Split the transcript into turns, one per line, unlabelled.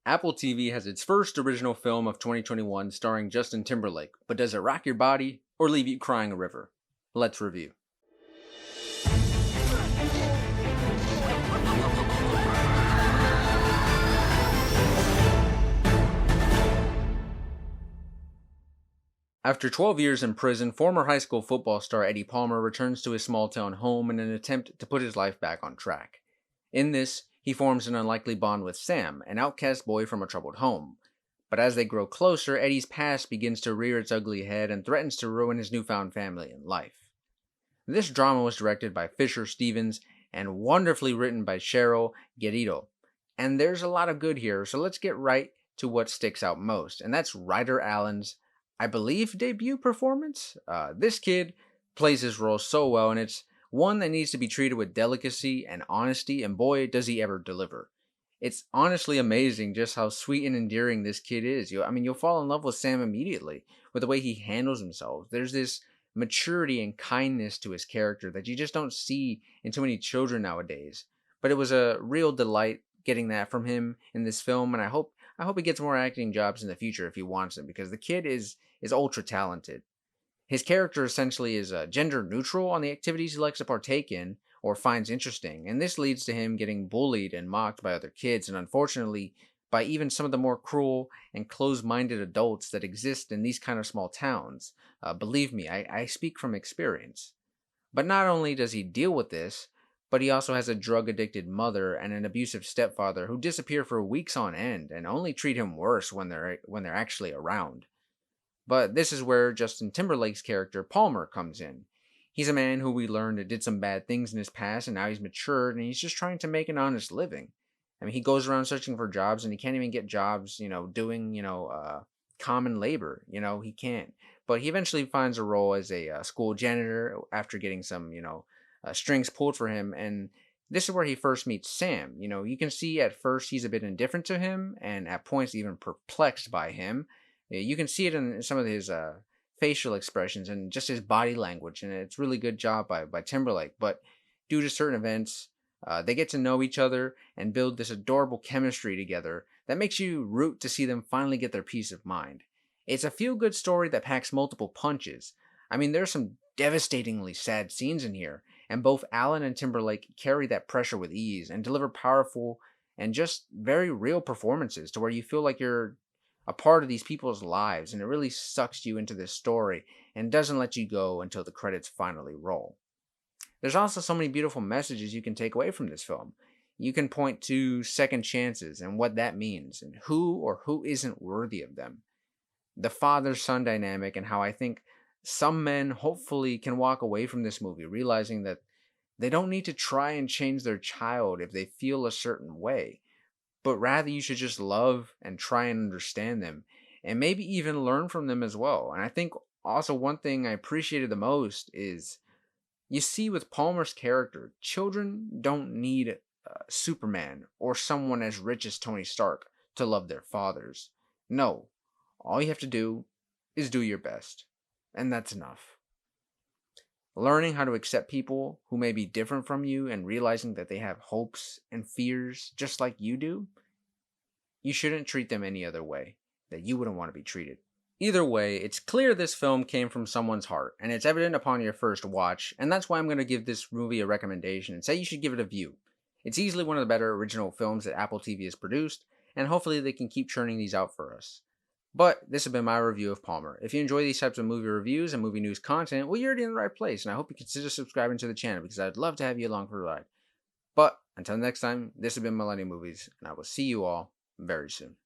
Apple TV has its first original film of 2021 starring Justin Timberlake, but does it rock your body or leave you crying a river? Let's review. After 12 years in prison, former high school football star Eddie Palmer returns to his small town home in an attempt to put his life back on track. In this, he forms an unlikely bond with Sam, an outcast boy from a troubled home. But as they grow closer, Eddie's past begins to rear its ugly head and threatens to ruin his newfound family and life. This drama was directed by Fisher Stevens and wonderfully written by Cheryl Guerrero. And there's a lot of good here, so let's get right to what sticks out most, and that's Ryder Allen's, I believe, debut performance. This kid plays his role so well, and it's one that needs to be treated with delicacy and honesty, and boy, does he ever deliver. It's honestly amazing just how sweet and endearing this kid is. You'll fall in love with Sam immediately with the way he handles himself. There's this maturity and kindness to his character that you just don't see in too many children nowadays. But it was a real delight getting that from him in this film, and I hope he gets more acting jobs in the future if he wants them, because the kid is ultra talented. His character essentially is gender neutral on the activities he likes to partake in or finds interesting, and this leads to him getting bullied and mocked by other kids, and unfortunately by even some of the more cruel and closed-minded adults that exist in these kind of small towns. Believe me, I speak from experience. But not only does he deal with this, but he also has a drug-addicted mother and an abusive stepfather who disappear for weeks on end and only treat him worse when they're actually around. But this is where Justin Timberlake's character Palmer comes in. He's a man who we learned did some bad things in his past, and now he's matured and he's just trying to make an honest living. He goes around searching for jobs and he can't even get jobs, doing, common labor. He can't. But he eventually finds a role as a school janitor after getting some, strings pulled for him. And this is where he first meets Sam. You can see at first he's a bit indifferent to him and at points even perplexed by him. You can see it in some of his facial expressions and just his body language, and it's really good job by Timberlake. But due to certain events, they get to know each other and build this adorable chemistry together that makes you root to see them finally get their peace of mind. It's a feel-good story that packs multiple punches. There's some devastatingly sad scenes in here, and both Allen and Timberlake carry that pressure with ease and deliver powerful and just very real performances to where you feel like you're a part of these people's lives, and it really sucks you into this story and doesn't let you go until the credits finally roll. There's also so many beautiful messages you can take away from this film. You can point to second chances and what that means, and who or who isn't worthy of them. The father-son dynamic, and how I think some men hopefully can walk away from this movie realizing that they don't need to try and change their child if they feel a certain way, but rather you should just love and try and understand them, and maybe even learn from them as well. And I think also one thing I appreciated the most is you see with Palmer's character, children don't need Superman or someone as rich as Tony Stark to love their fathers. No, all you have to do is do your best, and that's enough. Learning how to accept people who may be different from you and realizing that they have hopes and fears just like you do, you shouldn't treat them any other way that you wouldn't want to be treated. Either way, it's clear this film came from someone's heart, and it's evident upon your first watch, and that's why I'm going to give this movie a recommendation and say you should give it a view. It's easily one of the better original films that Apple TV has produced, and hopefully they can keep churning these out for us. But this has been my review of Palmer. If you enjoy these types of movie reviews and movie news content, well, you're already in the right place, and I hope you consider subscribing to the channel because I'd love to have you along for the ride. But until next time, this has been Millennium Movies, and I will see you all very soon.